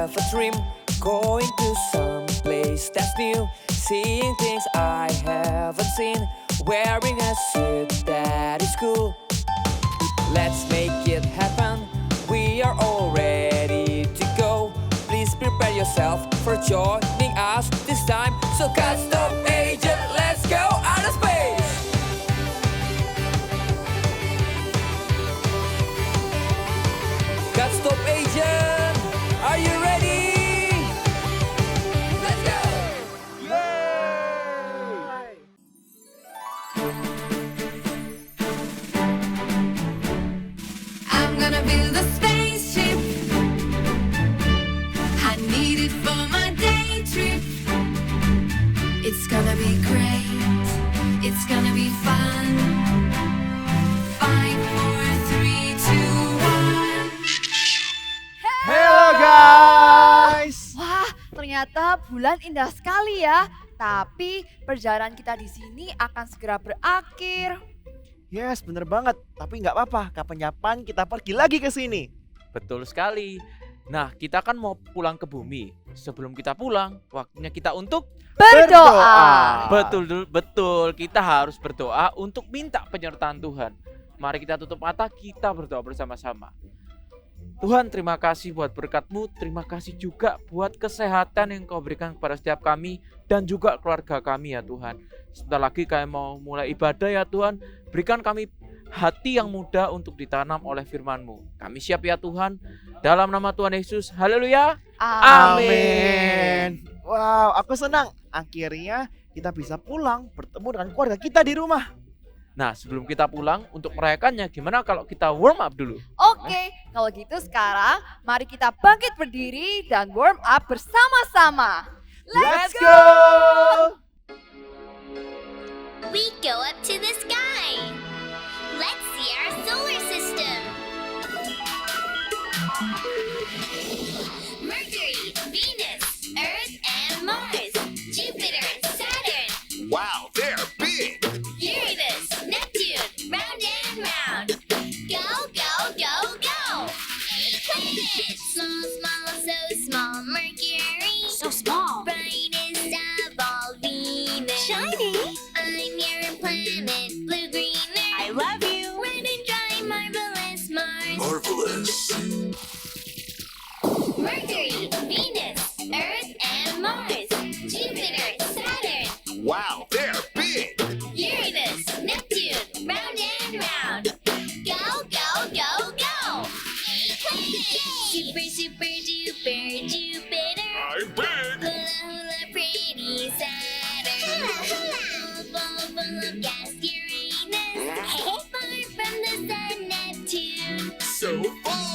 have a dream, going to some place that's new, seeing things I haven't seen, wearing a suit that is cool. Let's make it happen, we are all ready to go. Please prepare yourself for joining us this time. So custom agent, let's go outer space. Custom agent, are you ready? Let's go! I'm gonna build a spaceship. I need it for my day trip. It's gonna be great. It's gonna be fun. 5, 4, 3, 2, 1. Hello guys. Wah, ternyata bulan indah sekali ya. Tapi perjalanan kita di sini akan segera berakhir. Yes, bener banget. Tapi nggak apa-apa, kapan-kapan kita pergi lagi ke sini. Betul sekali. Nah, kita kan mau pulang ke bumi. Sebelum kita pulang, waktunya kita untuk Berdoa. betul. Kita harus berdoa untuk minta penyertaan Tuhan. Mari kita tutup mata, kita berdoa bersama-sama. Tuhan, terima kasih buat berkat-Mu, terima kasih juga buat kesehatan yang Kau berikan kepada setiap kami dan juga keluarga kami ya Tuhan. Sebentar lagi kami mau mulai ibadah ya Tuhan, berikan kami hati yang mudah untuk ditanam oleh firman-Mu. Kami siap ya Tuhan, dalam nama Tuhan Yesus, haleluya. Amin. Wow, aku senang. Akhirnya kita bisa pulang bertemu dengan keluarga kita di rumah. Nah, sebelum kita pulang, untuk merayakannya gimana kalau kita warm up dulu? Oke, kalau gitu sekarang mari kita bangkit berdiri dan warm up bersama-sama. Let's go! We go up to the sky. Let's see our solar system. Mercury, Venus, Earth, and Mars. Jupiter and Saturn. Wow, they're big! Uranus, Neptune, round and round. Go, go, go, go. 8 planets. Small, small, so small. Mercury. So small. Brightest of all, Venus. Shiny. I'm your planet, blue, green, there. I love you. Red and dry, marvelous Mars. Marvelous. Mercury, Venus, Earth, and Mars. Jupiter, Saturn. Wow, they're big! Uranus, Neptune, round and round. Go, go, go, go. 8 planets. Super, super, duper, Jupiter. I'm big! Hula, hula, pretty Saturn. Full, full, full of gas, Uranus. Far from the sun, Neptune. So far!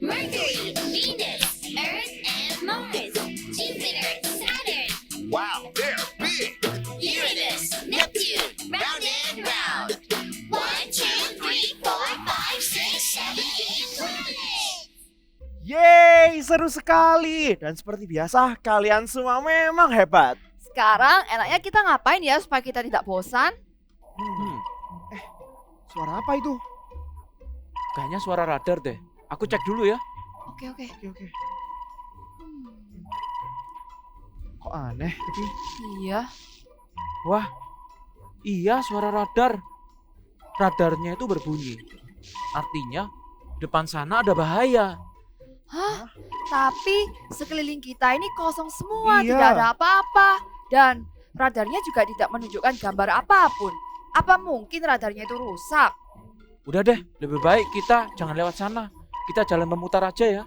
Mercury, Venus, Earth, and Mars. Jupiter, Saturn. Wow, they're big! Uranus, Neptune, round and round. 1, 2, 3, 4, 5, 6, 7, 8 planets. Yeay, seru sekali. Dan seperti biasa, kalian semua memang hebat. Sekarang enaknya kita ngapain ya supaya kita tidak bosan? Suara apa itu? Kayaknya suara radar deh. Aku cek dulu ya. Oke. Oke. Kok aneh, tapi Iya. Wah, iya suara radar. Radarnya itu berbunyi. Artinya, depan sana ada bahaya. Hah? Tapi sekeliling kita ini kosong semua, Iya. tidak ada apa-apa. Dan radarnya juga tidak menunjukkan gambar apapun. Apa mungkin radarnya itu rusak? Udah deh, lebih baik kita jangan lewat sana. Kita jalan memutar aja ya.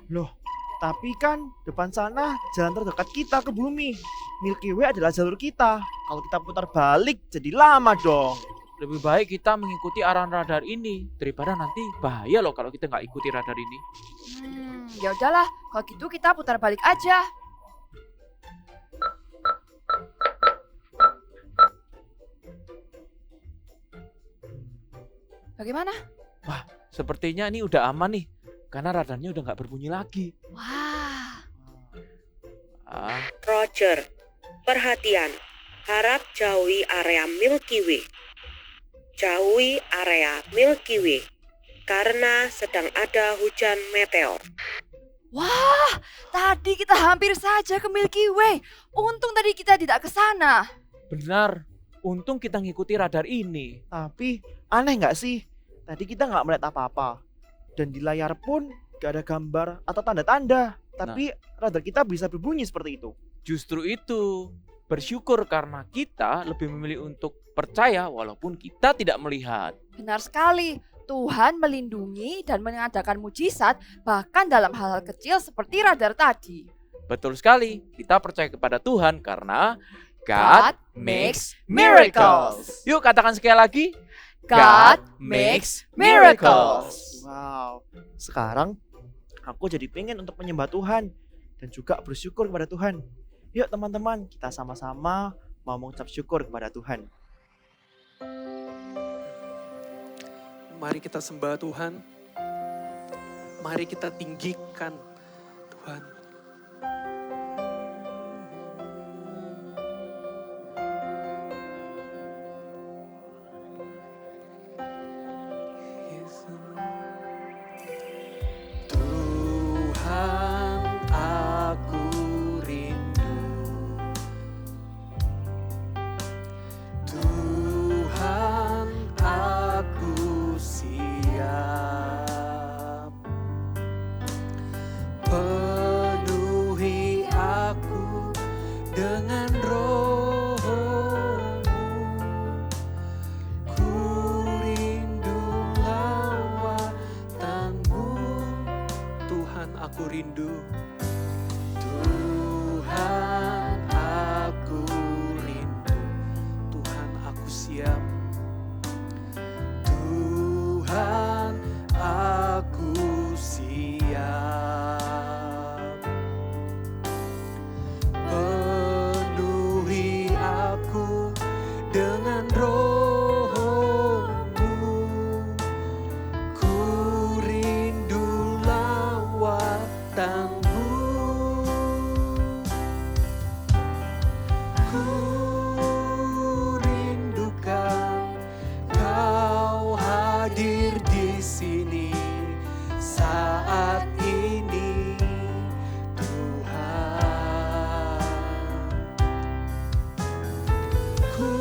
tapi kan depan sana jalan terdekat kita ke bumi. Milky Way adalah jalur kita. Kalau kita putar balik jadi lama dong. Lebih baik kita mengikuti arahan radar ini daripada nanti bahaya loh kalau kita nggak ikuti radar ini. Ya udahlah, kalau gitu kita putar balik aja. Bagaimana? Sepertinya ini udah aman nih, karena radarnya udah nggak berbunyi lagi. Wah, Roger, perhatian, harap jauhi area Milky Way. Jauhi area Milky Way. karena sedang ada hujan meteor. Wah, tadi kita hampir saja ke Milky Way. Untung tadi kita tidak ke sana. Benar, untung kita ngikuti radar ini. Tapi aneh nggak sih? Tadi kita nggak melihat apa-apa. Dan di layar pun nggak ada gambar atau tanda-tanda. Tapi radar kita bisa berbunyi seperti itu. Justru itu, bersyukur karena kita lebih memilih untuk percaya walaupun kita tidak melihat. Benar sekali. Tuhan melindungi dan mengadakan mujizat bahkan dalam hal-hal kecil seperti radar tadi. Betul sekali, kita percaya kepada Tuhan karena God makes miracles. Yuk katakan sekali lagi, God makes miracles. Wow. Sekarang aku jadi pengen untuk menyembah Tuhan dan juga bersyukur kepada Tuhan. Yuk teman-teman, kita sama-sama mau mengucap syukur kepada Tuhan. Mari kita sembah Tuhan. Mari kita tinggikan Tuhan. Tuhan, aku rindu. Tuhan, aku siap. Penuhi aku dengan Roh-Mu. Ku rindu lawatan-Mu. Tuhan, aku rindu. Tuhan, aku rindu. Tuhan, aku siap. Tuhan, aku siap. Penuhi aku dengan Roh-Mu. Ku rindu lawatan-Mu. Ku rindukan Kau hadir di sini saat ini, Tuhan. Ku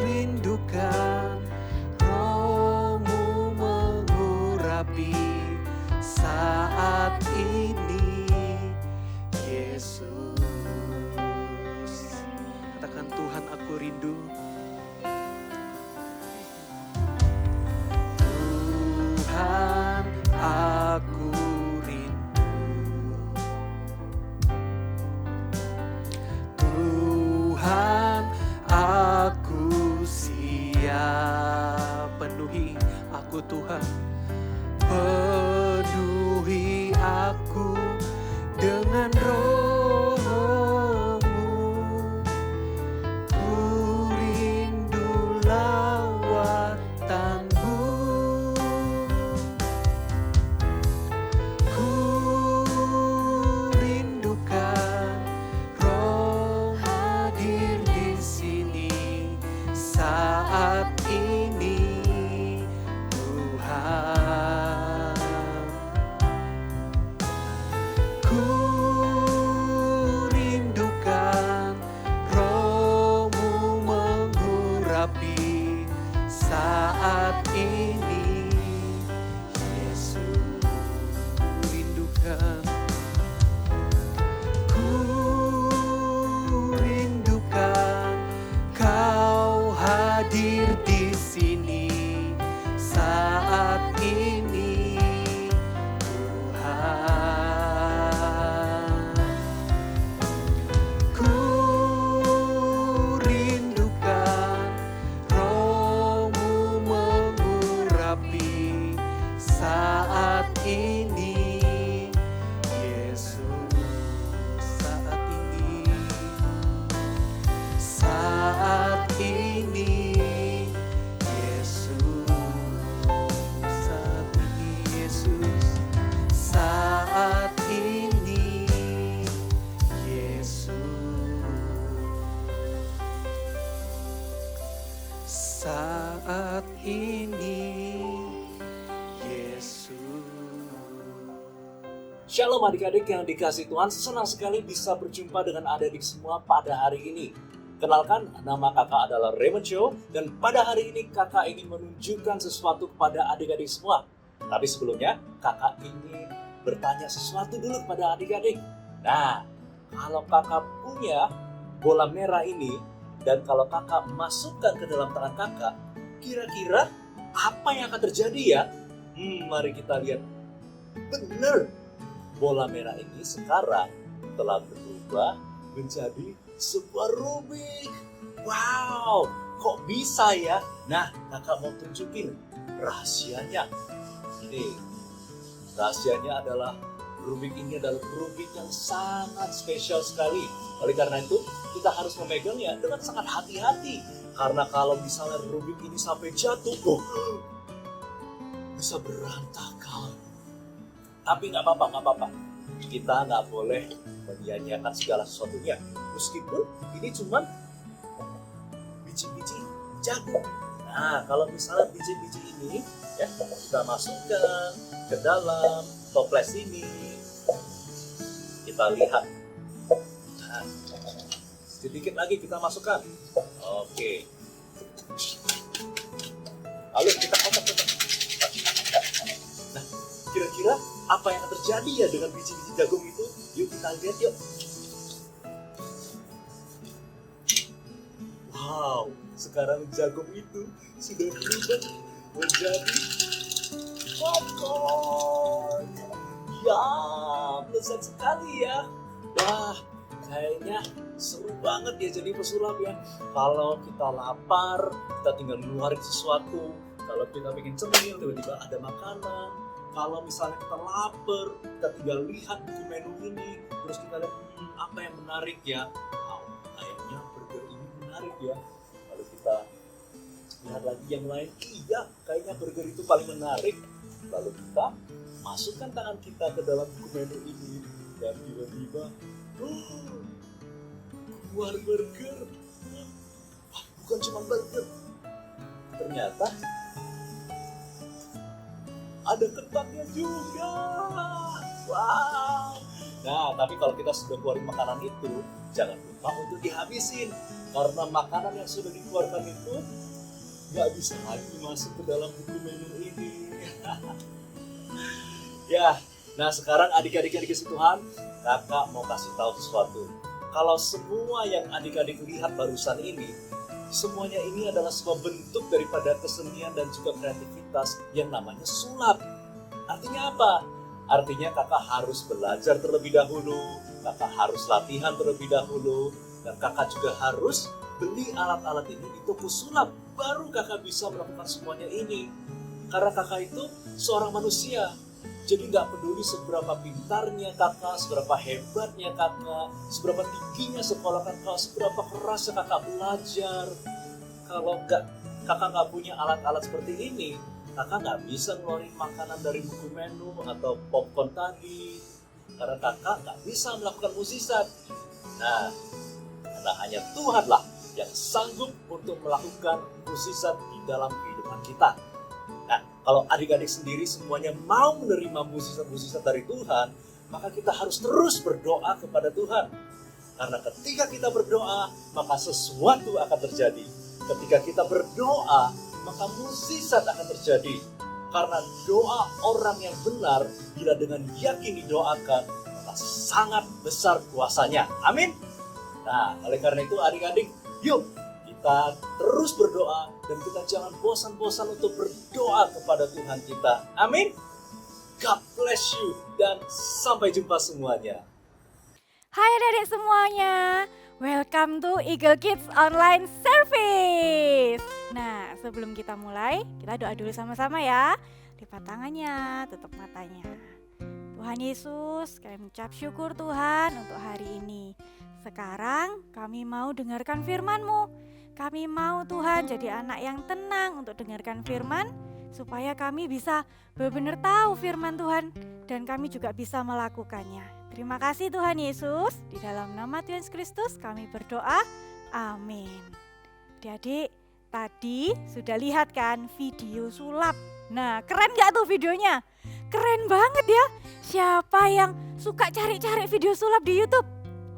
rindukan Roh-Mu mengurapi saat ini, Yesus. Katakan, Tuhan, aku rindu. Tuhan, aku rindu. Tuhan, aku siap. Penuhi aku, Tuhan. Penuhi aku dengan Roh-Mu. Ku rindu lawatan-Mu. Ku rindukan Roh hadir di sini saat ini, Tuhan. Ku rindukan Roh-Mu mengurapi saat ini, Yesus. Ku rindukan. Ku rindukan Kau hadir di sini saat ini, Tuhan. Ku rindukan Roh-Mu mengurapi saat ini, Yesus. Saat ini, saat ini, Yesus. Saat ini, Yesus. Saat ini, Yesus. Saat ini, Shalom adik-adik yang dikasih Tuhan, senang sekali bisa berjumpa dengan adik-adik semua pada hari ini. Kenalkan, nama kakak adalah Raymond Cho, dan pada hari ini kakak ingin menunjukkan sesuatu kepada adik-adik semua. Tapi sebelumnya, kakak ingin bertanya sesuatu dulu kepada adik-adik. Nah, kalau kakak punya bola merah ini, dan kalau kakak masukkan ke dalam tangan kakak, kira-kira apa yang akan terjadi ya? Mari kita lihat. Benar! Bola merah ini sekarang telah berubah menjadi sebuah Rubik. Wow, kok bisa ya? Nah, kakak mau tunjukin rahasianya. Ini, rahasianya adalah Rubik ini adalah Rubik yang sangat spesial sekali. Oleh karena itu, kita harus memegangnya dengan sangat hati-hati. Karena kalau misalnya Rubik ini sampai jatuh, bisa berantakan. Tapi nggak apa-apa. Kita nggak boleh menyia-nyiakan segala sesuatunya. Meskipun ini cuma biji-biji jagung. Nah, kalau misalnya biji-biji ini ya kita masukkan ke dalam toples ini, kita lihat. Nah, sedikit lagi kita masukkan. Oke. Lalu kita kotak-kotak. Nah, kira-kira apa yang akan terjadi ya dengan biji-biji jagung itu? Yuk kita lihat yuk. Wow, sekarang jagung itu sudah berubah menjadi popcorn. Ya, lezat sekali ya. Wah, kayaknya seru banget ya jadi pesulap ya. Kalau kita lapar, kita tinggal ngeluarin sesuatu. Kalau kita pengen cemil, tiba-tiba ada makanan. Kalau misalnya kita lapar, kita tinggal lihat buku menu ini, terus kita lihat apa yang menarik ya. Wow, kayaknya burger ini menarik ya. Lalu kita lihat lagi yang lain, iya kayaknya burger itu paling menarik. Lalu kita masukkan tangan kita ke dalam buku menu ini, dan tiba-tiba keluar burger. Wah, bukan cuma burger, ternyata ada kentangnya juga. Wow. Nah, tapi kalau kita sudah keluarin makanan itu, jangan lupa untuk dihabisin. Karena makanan yang sudah dikeluarkan itu nggak bisa lagi masuk ke dalam buku menu ini. Ya, nah sekarang adik-adik yang dikasih Tuhan, kakak mau kasih tahu sesuatu. Kalau semua yang adik-adik lihat barusan ini, semuanya ini adalah sebuah bentuk daripada kesenian dan juga kreativitas yang namanya sulap. Artinya apa? Artinya kakak harus belajar terlebih dahulu, kakak harus latihan terlebih dahulu, dan kakak juga harus beli alat-alat ini di toko sulap. Baru kakak bisa melakukan semuanya ini. Karena kakak itu seorang manusia. Jadi nggak peduli seberapa pintarnya kakak, seberapa hebatnya kakak, seberapa tingginya sekolah kakak, seberapa kerasnya kakak belajar. Kalau kakak nggak punya alat-alat seperti ini, kakak nggak bisa ngeluarin makanan dari buku menu atau popcorn tadi. Karena kakak nggak bisa melakukan mukjizat. Nah, karena hanya Tuhanlah yang sanggup untuk melakukan mukjizat di dalam kehidupan kita. Nah, kalau adik-adik sendiri semuanya mau menerima mukjizat-mukjizat dari Tuhan, maka kita harus terus berdoa kepada Tuhan. Karena ketika kita berdoa, maka sesuatu akan terjadi. Ketika kita berdoa, maka mukjizat akan terjadi. Karena doa orang yang benar, bila dengan yakin didoakan, maka sangat besar kuasanya. Amin. Nah, oleh karena itu adik-adik, yuk kita terus berdoa dan kita jangan bosan-bosan untuk berdoa kepada Tuhan kita. Amin. God bless you dan sampai jumpa semuanya. Hai adik-adik semuanya, welcome to Eagle Kids Online Service. Nah, sebelum kita mulai, kita doa dulu sama-sama ya. Lipat tangannya, tutup matanya. Tuhan Yesus, kami mengucap syukur Tuhan untuk hari ini. Sekarang kami mau dengarkan firman-Mu. Kami mau Tuhan jadi anak yang tenang untuk dengarkan firman, supaya kami bisa benar-benar tahu firman Tuhan dan kami juga bisa melakukannya. Terima kasih Tuhan Yesus, di dalam nama Tuhan Yesus Kristus kami berdoa, amin. Adik-adik, tadi sudah lihat kan video sulap. Nah, keren gak tuh videonya? keren banget ya. Siapa yang suka cari-cari video sulap di YouTube?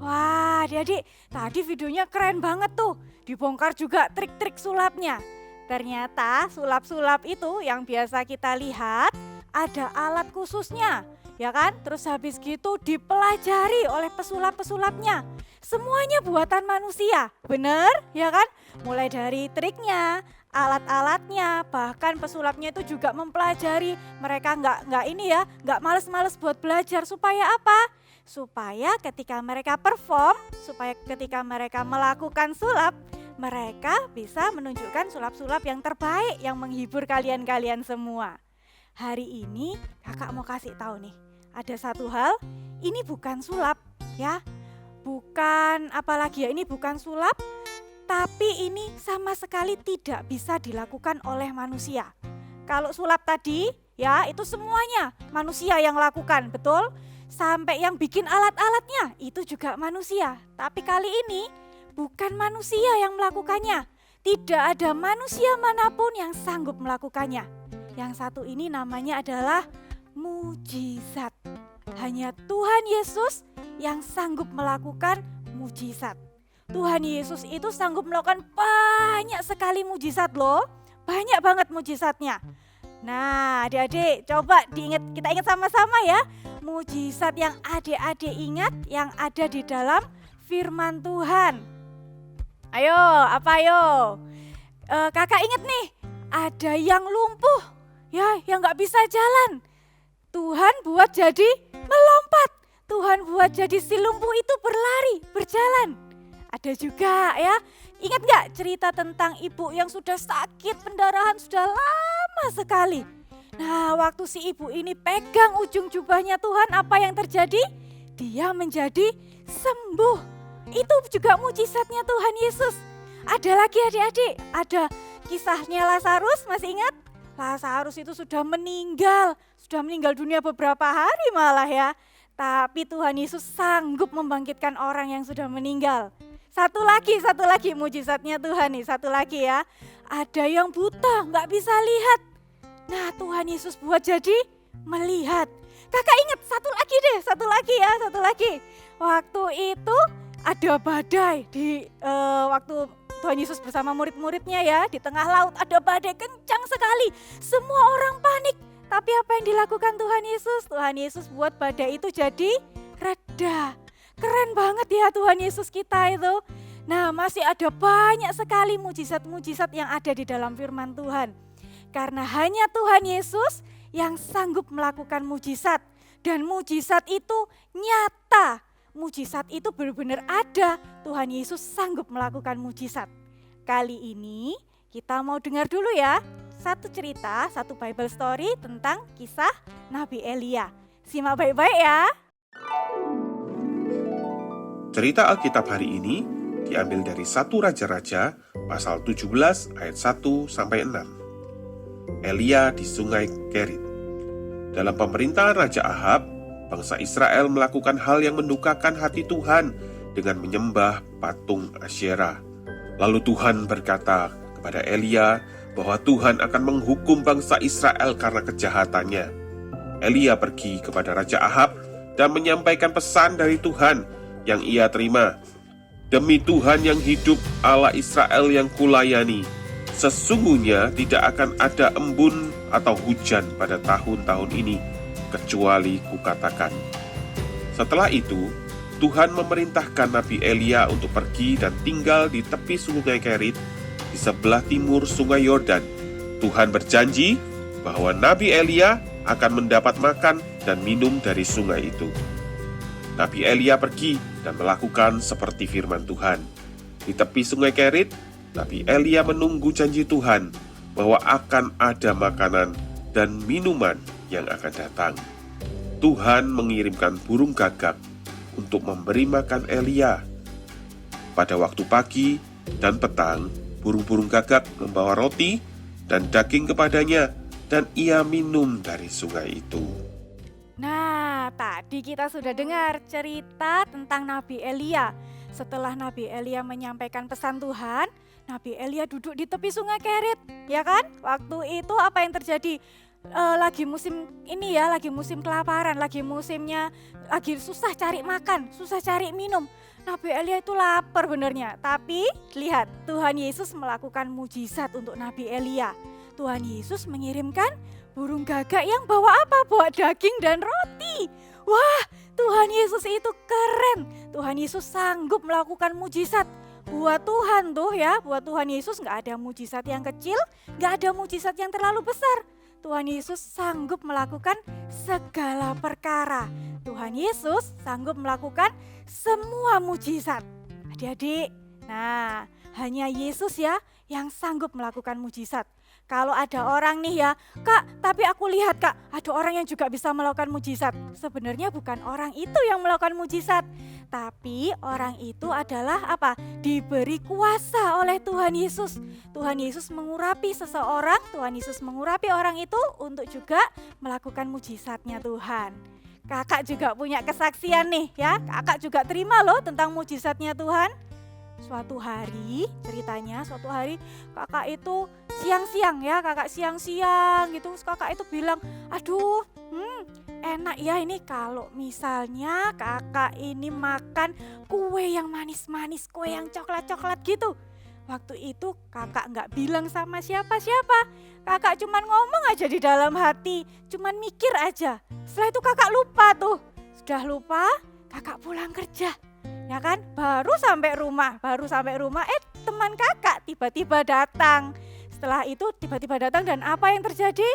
Wah, adik-adik, tadi videonya keren banget tuh. Dibongkar juga trik-trik sulapnya. Ternyata sulap-sulap itu yang biasa kita lihat ada alat khususnya, ya kan? Terus habis gitu dipelajari oleh pesulap-pesulapnya. Semuanya buatan manusia, bener ya kan? Mulai dari triknya, alat-alatnya, bahkan pesulapnya itu juga mempelajari. Mereka nggak males-males buat belajar. Supaya apa? Supaya ketika mereka perform, supaya ketika mereka melakukan sulap, mereka bisa menunjukkan sulap-sulap yang terbaik yang menghibur kalian-kalian semua. Hari ini kakak mau kasih tahu nih, ada satu hal, ini bukan sulap ya. Bukan apalagi ya, ini bukan sulap, tapi ini sama sekali tidak bisa dilakukan oleh manusia. Kalau sulap tadi ya itu semuanya manusia yang lakukan, betul? Sampai yang bikin alat-alatnya itu juga manusia. Tapi kali ini bukan manusia yang melakukannya. Tidak ada manusia manapun yang sanggup melakukannya. Yang satu ini namanya adalah mujizat. Hanya Tuhan Yesus yang sanggup melakukan mujizat. Tuhan Yesus itu sanggup melakukan banyak sekali mujizat loh. Banyak banget mujizatnya. Nah, adik-adik coba kita ingat sama-sama ya. Mujizat yang adik-adik ingat yang ada di dalam firman Tuhan. Ayo, apa ayo? Kakak ingat nih, ada yang lumpuh, ya, yang gak bisa jalan. Tuhan buat jadi melompat. Tuhan buat jadi si lumpuh itu berlari, berjalan. Ada juga ya, ingat gak cerita tentang ibu yang sudah sakit pendarahan sudah lama sekali. Nah, waktu si ibu ini pegang ujung jubahnya Tuhan, apa yang terjadi? Dia menjadi sembuh. Itu juga mujizatnya Tuhan Yesus. Ada lagi adik-adik, ada kisahnya Lazarus, masih ingat? Lazarus itu sudah meninggal dunia beberapa hari malah ya. Tapi Tuhan Yesus sanggup membangkitkan orang yang sudah meninggal. Satu lagi mujizatnya Tuhan nih, satu lagi ya. Ada yang buta, gak bisa lihat. Nah, Tuhan Yesus buat jadi melihat. Kakak ingat satu lagi. Waktu itu ada badai waktu Tuhan Yesus bersama murid-muridnya ya, di tengah laut ada badai kencang sekali. Semua orang panik. Tapi apa yang dilakukan Tuhan Yesus? Tuhan Yesus buat badai itu jadi reda. Keren banget ya Tuhan Yesus kita itu. Nah, masih ada banyak sekali mujizat-mujizat yang ada di dalam firman Tuhan. Karena hanya Tuhan Yesus yang sanggup melakukan mujizat. Dan mujizat itu nyata. Mujizat itu benar-benar ada. Tuhan Yesus sanggup melakukan mujizat. Kali ini kita mau dengar dulu ya. Satu cerita, satu Bible story tentang kisah Nabi Elia. Simak baik-baik ya. Cerita Alkitab hari ini diambil dari 1 Raja-Raja pasal 17 ayat 1-6. Elia di Sungai Kerit. Dalam pemerintahan Raja Ahab, bangsa Israel melakukan hal yang mendukakan hati Tuhan dengan menyembah patung Asyera. Lalu Tuhan berkata kepada Elia bahwa Tuhan akan menghukum bangsa Israel karena kejahatannya. Elia pergi kepada Raja Ahab dan menyampaikan pesan dari Tuhan yang ia terima. Demi Tuhan yang hidup, Allah Israel yang kulayani, sesungguhnya tidak akan ada embun atau hujan pada tahun-tahun ini, kecuali kukatakan. Setelah itu, Tuhan memerintahkan Nabi Elia untuk pergi dan tinggal di tepi Sungai Kerit, di sebelah timur Sungai Yordan. Tuhan berjanji bahwa Nabi Elia akan mendapat makan dan minum dari sungai itu. Nabi Elia pergi dan melakukan seperti firman Tuhan. Di tepi Sungai Kerit, Nabi Elia menunggu janji Tuhan bahwa akan ada makanan dan minuman yang akan datang. Tuhan mengirimkan burung gagak untuk memberi makan Elia. Pada waktu pagi dan petang, burung-burung gagak membawa roti dan daging kepadanya, dan ia minum dari sungai itu. Nah, tadi kita sudah dengar cerita tentang Nabi Elia. Setelah Nabi Elia menyampaikan pesan Tuhan, Nabi Elia duduk di tepi Sungai Kerit, ya kan? Waktu itu apa yang terjadi? lagi musim ini ya, lagi musim kelaparan, lagi musimnya, lagi susah cari makan, susah cari minum. Nabi Elia itu lapar benernya, tapi lihat Tuhan Yesus melakukan mujizat untuk Nabi Elia. Tuhan Yesus mengirimkan burung gagak yang bawa apa? Bawa daging dan roti. Wah, Tuhan Yesus itu keren. Tuhan Yesus sanggup melakukan mujizat. Buat Tuhan tuh ya, buat Tuhan Yesus gak ada mujizat yang kecil, gak ada mujizat yang terlalu besar. Tuhan Yesus sanggup melakukan segala perkara. Tuhan Yesus sanggup melakukan semua mujizat. Adik-adik, nah hanya Yesus ya yang sanggup melakukan mujizat. Kalau ada orang nih ya, Kak, tapi aku lihat Kak, ada orang yang juga bisa melakukan mujizat. Sebenarnya bukan orang itu yang melakukan mujizat, tapi orang itu adalah apa? Diberi kuasa oleh Tuhan Yesus. Tuhan Yesus mengurapi seseorang, Tuhan Yesus mengurapi orang itu untuk juga melakukan mujizatnya Tuhan. Kakak juga punya kesaksian nih ya, kakak juga terima loh tentang mujizatnya Tuhan. Suatu hari ceritanya, suatu hari kakak itu siang-siang ya, kakak siang-siang gitu, kakak itu bilang, aduh enak ya ini kalau misalnya kakak ini makan kue yang manis-manis, kue yang coklat-coklat gitu. Waktu itu kakak nggak bilang sama siapa-siapa, kakak cuman ngomong aja di dalam hati, cuman mikir aja. Setelah itu kakak lupa tuh, sudah lupa kakak pulang kerja. Ya kan, baru sampai rumah teman kakak tiba-tiba datang. Setelah itu tiba-tiba datang dan apa yang terjadi?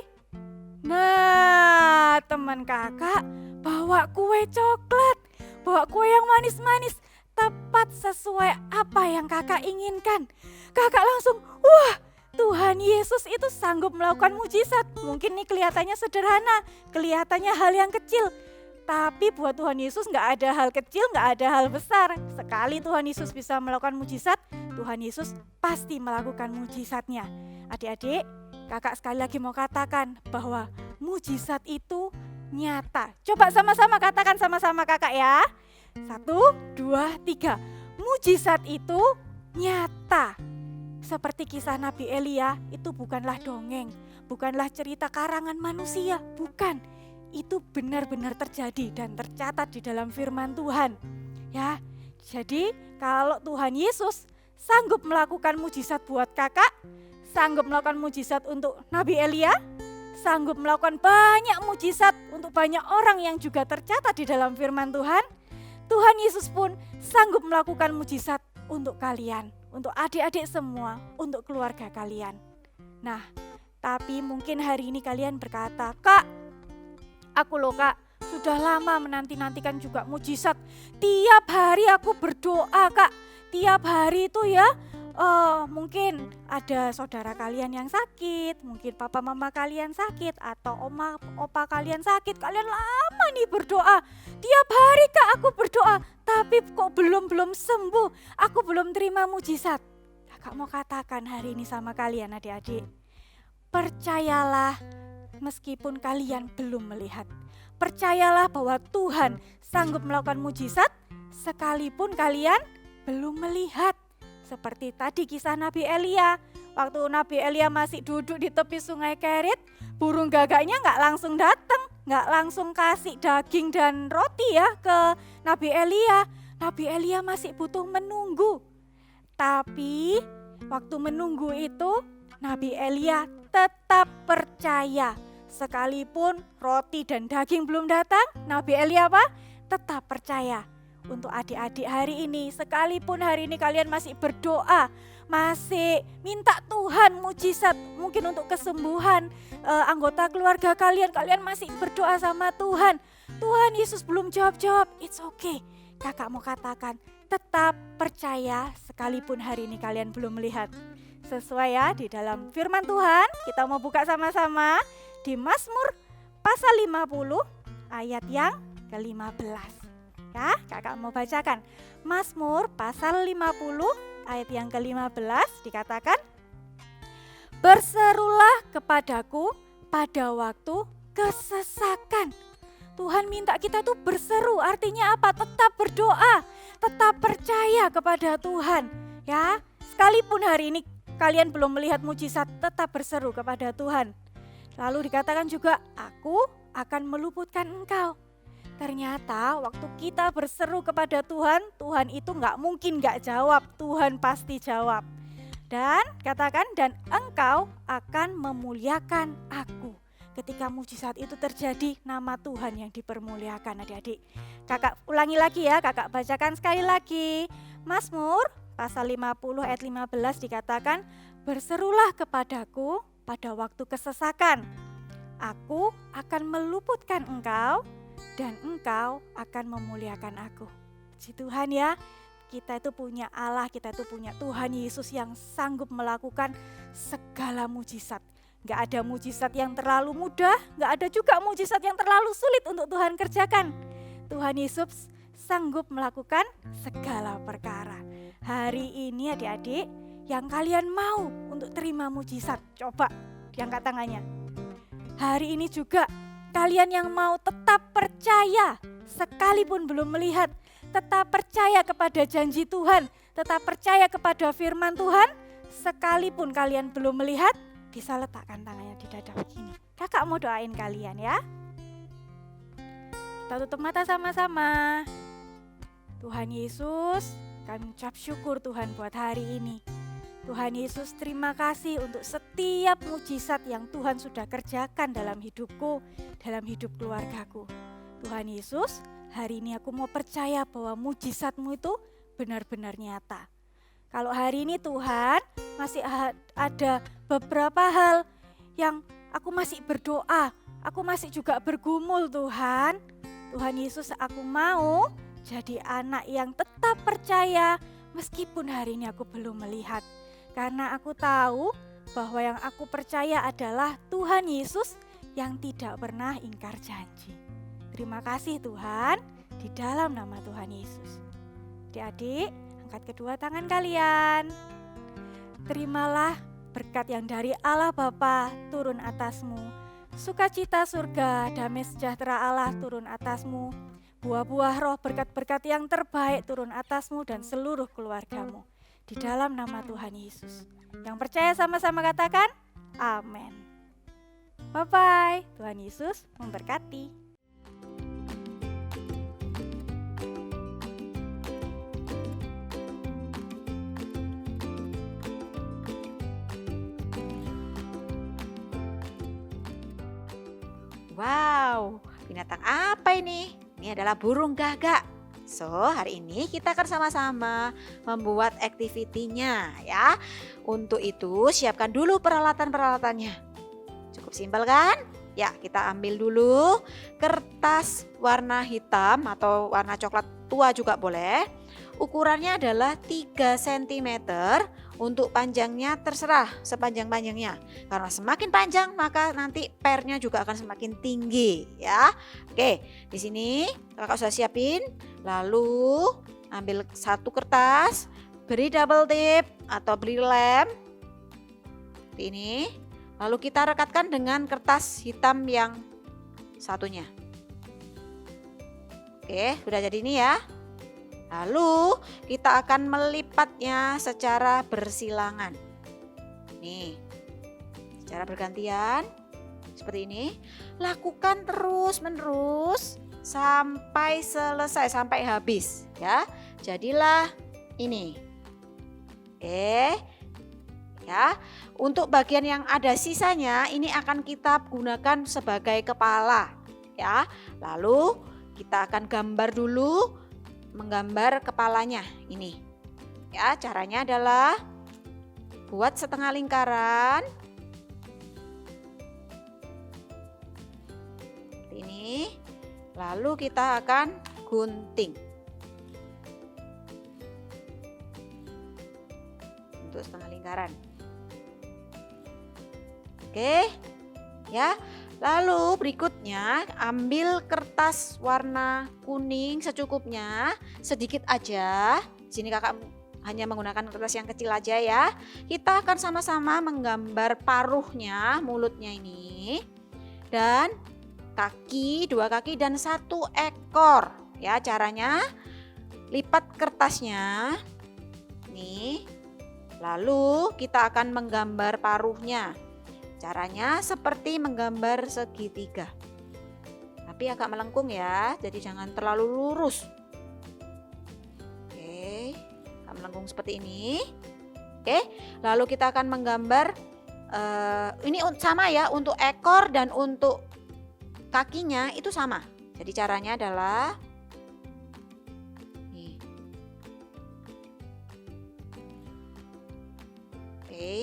Nah, teman kakak bawa kue coklat, bawa kue yang manis-manis, tepat sesuai apa yang kakak inginkan. Kakak langsung, wah, Tuhan Yesus itu sanggup melakukan mujizat. Mungkin nih kelihatannya sederhana, kelihatannya hal yang kecil. Tapi buat Tuhan Yesus gak ada hal kecil, gak ada hal besar. Sekali Tuhan Yesus bisa melakukan mujizat, Tuhan Yesus pasti melakukan mujizatnya. Adik-adik, kakak sekali lagi mau katakan bahwa mujizat itu nyata. Coba sama-sama katakan sama-sama kakak ya. 1, 2, 3. Mujizat itu nyata. Seperti kisah Nabi Elia, itu bukanlah dongeng, bukanlah cerita karangan manusia, bukan. Itu benar-benar terjadi dan tercatat di dalam firman Tuhan. Ya, jadi kalau Tuhan Yesus sanggup melakukan mujizat buat kakak, sanggup melakukan mujizat untuk Nabi Elia, sanggup melakukan banyak mujizat untuk banyak orang yang juga tercatat di dalam firman Tuhan, Tuhan Yesus pun sanggup melakukan mujizat untuk kalian, untuk adik-adik semua, untuk keluarga kalian. Nah, tapi mungkin hari ini kalian berkata, Kak, aku loh Kak, sudah lama menanti-nantikan juga mujizat. Tiap hari aku berdoa Kak, tiap hari itu ya mungkin ada saudara kalian yang sakit, mungkin papa mama kalian sakit, atau oma opa kalian sakit. Kalian lama nih berdoa, tiap hari Kak aku berdoa, tapi kok belum sembuh, aku belum terima mujizat. Kakak mau katakan hari ini sama kalian adik-adik, percayalah. Meskipun kalian belum melihat, percayalah bahwa Tuhan sanggup melakukan mujizat sekalipun kalian belum melihat. Seperti tadi kisah Nabi Elia, waktu Nabi Elia masih duduk di tepi sungai Kerit, burung gagaknya gak langsung datang, gak langsung kasih daging dan roti ya ke Nabi Elia. Nabi Elia masih butuh menunggu. Tapi waktu menunggu itu Nabi Elia tetap percaya. Sekalipun roti dan daging belum datang, Nabi Elia apa? Tetap percaya. Untuk adik-adik hari ini, sekalipun hari ini kalian masih berdoa, masih minta Tuhan mujizat, mungkin untuk kesembuhan anggota keluarga kalian, kalian masih berdoa sama Tuhan. Tuhan Yesus belum jawab-jawab, it's okay. Kakak mau katakan, tetap percaya sekalipun hari ini kalian belum melihat. Sesuai ya di dalam firman Tuhan, kita mau buka sama-sama di Mazmur pasal 50 ayat yang ke-15. Ya, kakak mau bacakan. Mazmur pasal 50 ayat yang ke-15 dikatakan, berserulah kepadaku pada waktu kesesakan. Tuhan minta kita tuh berseru, artinya apa? Tetap berdoa, tetap percaya kepada Tuhan. Ya, sekalipun hari ini kalian belum melihat mujizat, tetap berseru kepada Tuhan. Lalu dikatakan juga, aku akan meluputkan engkau. Ternyata waktu kita berseru kepada Tuhan, Tuhan itu nggak mungkin nggak jawab, Tuhan pasti jawab. Dan katakan, dan engkau akan memuliakan aku. Ketika mujizat itu terjadi, nama Tuhan yang dipermuliakan adik-adik. Kakak ulangi lagi ya, kakak bacakan sekali lagi. Mazmur pasal 50 ayat 15 dikatakan, berserulah kepadaku pada waktu kesesakan. Aku akan meluputkan engkau dan engkau akan memuliakan aku. Puji Tuhan ya, kita itu punya Allah, kita itu punya Tuhan Yesus yang sanggup melakukan segala mujizat. Gak ada mujizat yang terlalu mudah, gak ada juga mujizat yang terlalu sulit untuk Tuhan kerjakan. Tuhan Yesus sanggup melakukan segala perkara. Hari ini adik-adik yang kalian mau untuk terima mujizat, coba diangkat tangannya. Hari ini juga kalian yang mau tetap percaya sekalipun belum melihat, tetap percaya kepada janji Tuhan, tetap percaya kepada firman Tuhan, sekalipun kalian belum melihat, bisa letakkan tangannya di dada begini. Kakak mau doain kalian ya. Kita tutup mata sama-sama. Tuhan Yesus, kami ucap syukur Tuhan buat hari ini. Tuhan Yesus, terima kasih untuk setiap mujizat yang Tuhan sudah kerjakan dalam hidupku, dalam hidup keluargaku. Tuhan Yesus, hari ini aku mau percaya bahwa mujizat-Mu itu benar-benar nyata. Kalau hari ini Tuhan masih ada beberapa hal yang aku masih berdoa, aku masih juga bergumul Tuhan. Tuhan Yesus, aku mau jadi anak yang tetap percaya meskipun hari ini aku belum melihat. Karena aku tahu bahwa yang aku percaya adalah Tuhan Yesus yang tidak pernah ingkar janji. Terima kasih Tuhan, di dalam nama Tuhan Yesus. Adik-adik, angkat kedua tangan kalian. Terimalah berkat yang dari Allah Bapa turun atasmu. Sukacita surga, damai sejahtera Allah turun atasmu. Buah-buah roh, berkat-berkat yang terbaik turun atasmu dan seluruh keluargamu. Di dalam nama Tuhan Yesus. Yang percaya sama-sama katakan, amin. Bye-bye, Tuhan Yesus memberkati. Wow, binatang apa ini? Ini adalah burung gagak. So, hari ini kita akan sama-sama membuat aktivitinya ya. Untuk itu, siapkan dulu peralatan-peralatannya. Cukup simpel kan? Ya, kita ambil dulu kertas warna hitam atau warna coklat tua juga boleh. Ukurannya adalah 3 cm. Untuk panjangnya terserah sepanjang-panjangnya. Karena semakin panjang maka nanti pernya juga akan semakin tinggi ya. Oke, di sini kakak sudah siapin. Lalu ambil satu kertas, beri double tip atau beri lem. Ini. Lalu kita rekatkan dengan kertas hitam yang satunya. Oke, sudah jadi ini ya. Lalu kita akan melipatnya secara bersilangan. Nih, secara bergantian seperti ini. Lakukan terus-menerus sampai selesai, sampai habis ya. Jadilah ini. Oke. Ya, untuk bagian yang ada sisanya ini akan kita gunakan sebagai kepala ya. Lalu kita akan gambar dulu, menggambar kepalanya ini. Ya, caranya adalah buat setengah lingkaran. Ini. Lalu kita akan gunting. Untuk setengah lingkaran. Oke. Ya. Lalu berikutnya ambil kertas warna kuning secukupnya, sedikit aja. Sini kakak hanya menggunakan kertas yang kecil aja ya. Kita akan sama-sama menggambar paruhnya, mulutnya ini. Dan kaki, 2 kaki dan 1 ekor. Ya, caranya lipat kertasnya. Nih. Lalu kita akan menggambar paruhnya. Caranya seperti menggambar segitiga. Tapi agak melengkung ya, jadi jangan terlalu lurus. Oke, agak melengkung seperti ini. Oke, lalu kita akan menggambar, ini sama ya, untuk ekor dan untuk kakinya itu sama. Jadi caranya adalah nih. Oke.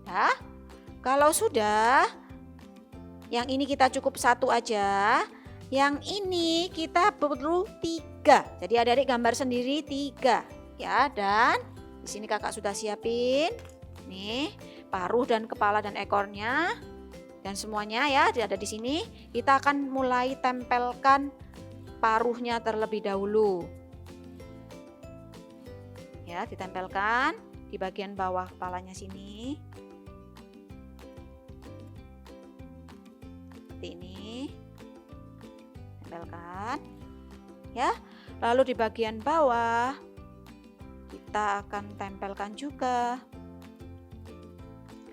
Ya. Kalau sudah, yang ini kita cukup satu aja. Yang ini kita perlu 3. Jadi adik-adik gambar sendiri 3 ya. Dan di sini kakak sudah siapin nih paruh dan kepala dan ekornya dan semuanya ya ada di sini. Kita akan mulai tempelkan paruhnya terlebih dahulu. Ya, ditempelkan di bagian bawah kepalanya sini. Seperti ini, tempelkan ya. Lalu di bagian bawah kita akan tempelkan juga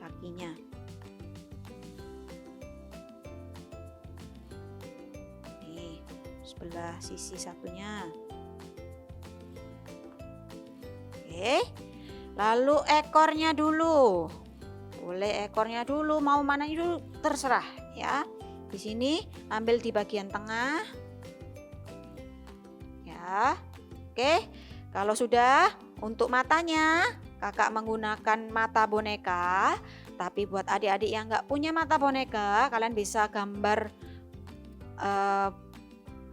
kakinya. Nih, sebelah sisi satunya. Oke, lalu ekornya dulu. Boleh ekornya dulu, mau mana dulu terserah ya. Di sini ambil di bagian tengah. Ya. Oke. Kalau sudah, untuk matanya kakak menggunakan mata boneka. Tapi buat adik-adik yang nggak punya mata boneka, kalian bisa gambar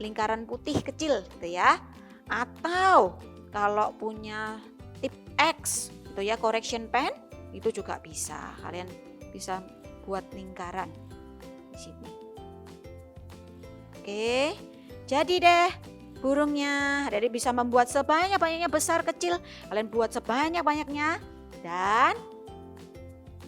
lingkaran putih kecil gitu ya. Atau kalau punya tip X itu ya, correction pen, itu juga bisa. Kalian bisa buat lingkaran di sini. Oke, jadi deh burungnya. Jadi bisa membuat sebanyak-banyaknya, besar kecil. Kalian buat sebanyak-banyaknya. Dan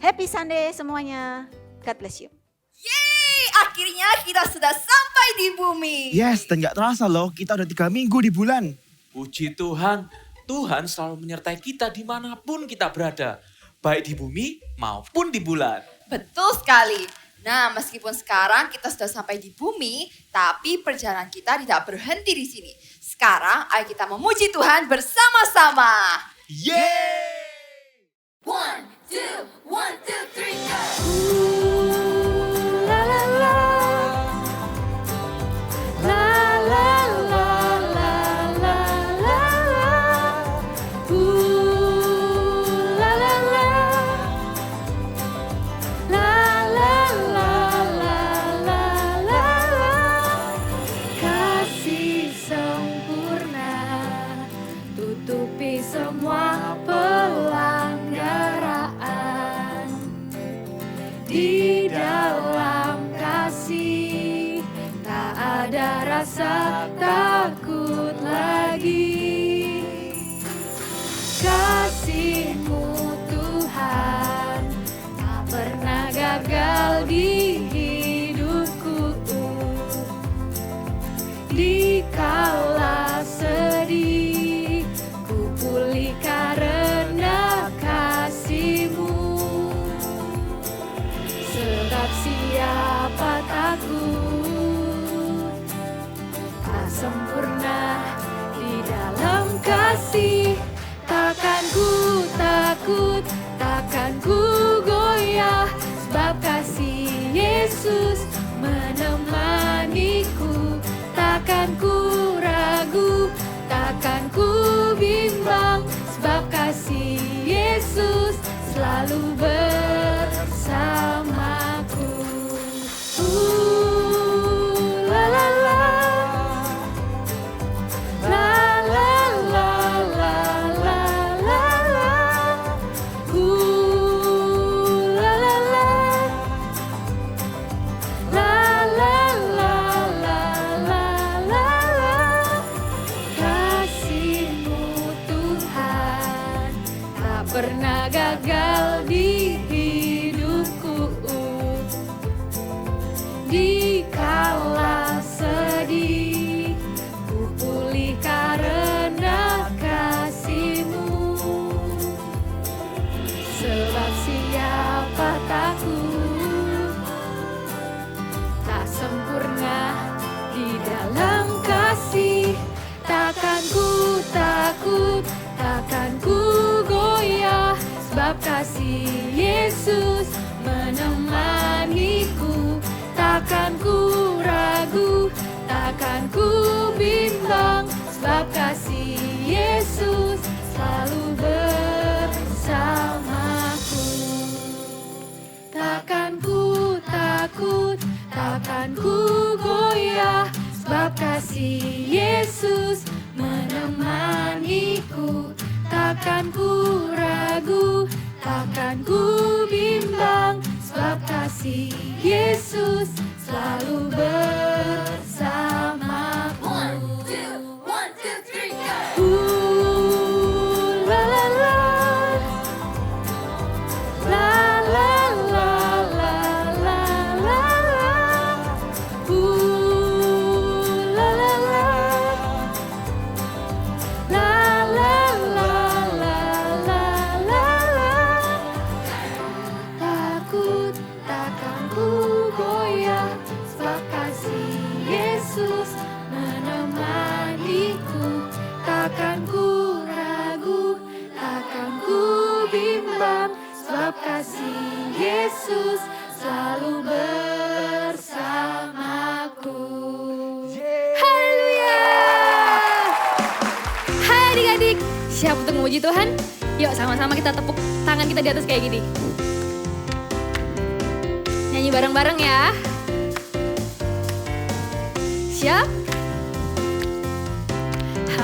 happy Sunday semuanya. God bless you. Yeay, akhirnya kita sudah sampai di bumi. Yes, dan gak terasa loh, kita udah 3 minggu di bulan. Puji Tuhan, Tuhan selalu menyertai kita dimanapun kita berada. Baik di bumi maupun di bulan. Betul sekali. Nah, meskipun sekarang kita sudah sampai di bumi, tapi perjalanan kita tidak berhenti di sini. Sekarang ayo kita memuji Tuhan bersama-sama. Yeay! 1, 2, 1, 2, 3, go! La la la. La la la la la la la. La la la. La la la la la la la. Kasih sempurna tutupi semua pelanggaran. Di dalam kasih tak ada rasa takut lagi. Kasih-Mu Tuhan tak pernah gagal di hidupku. Dikala sedih ku pulih karena kasih-Mu. Sebab siapa takut tak sempurna di dalam kasih. Takkan ku takut, takkan ku goyah, sebab kasih Yesus menemaniku. Takkan ku ragu, takkan ku bimbang, sebab kasih Yesus selalu bersamaku. La la la. La la la la la la la. La la la. La la la la la la la. Kasih-Mu Tuhan tak pernah gagal di hidupku. sebab kasih Yesus menemaniku. Takkan ku ragu, takkan ku bimbang, sebab kasih Yesus selalu bersamaku. Takkan ku takut, takkan ku goyah, sebab kasih Yesus menemaniku. Takkan ku ragu, takkan ku bimbang, sebab kasih Yesus selalu bersamaku. One, two, three, go. La la la, la la la la la la la. La la la, la la la la la la la. Takut takkan ku goyah, sebab kasih Yesus menemaniku. Takkan ku ragu, takkan ku bimbang, sebab kasih Yesus selalu bersamaku. Haleluya! Hai adik-adik, siap untuk memuji Tuhan? Yuk sama-sama kita tepuk tangan kita di atas kayak gini. Nyanyi bareng-bareng ya. Siap?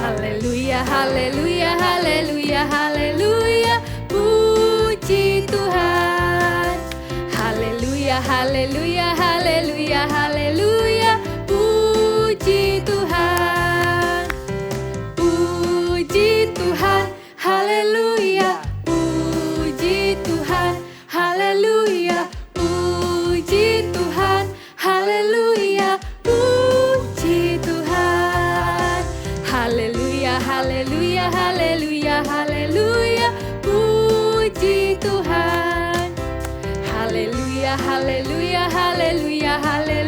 Haleluya, haleluya, haleluya, haleluya, puji Tuhan. Haleluya, haleluya, haleluya, haleluya, puji Tuhan. Puji Tuhan, haleluya, puji Tuhan, haleluya, puji Tuhan, haleluya, puji Tuhan. Haleluya, haleluya, haleluya, haleluya, puji Tuhan. Haleluya, haleluya, haleluya, haleluya.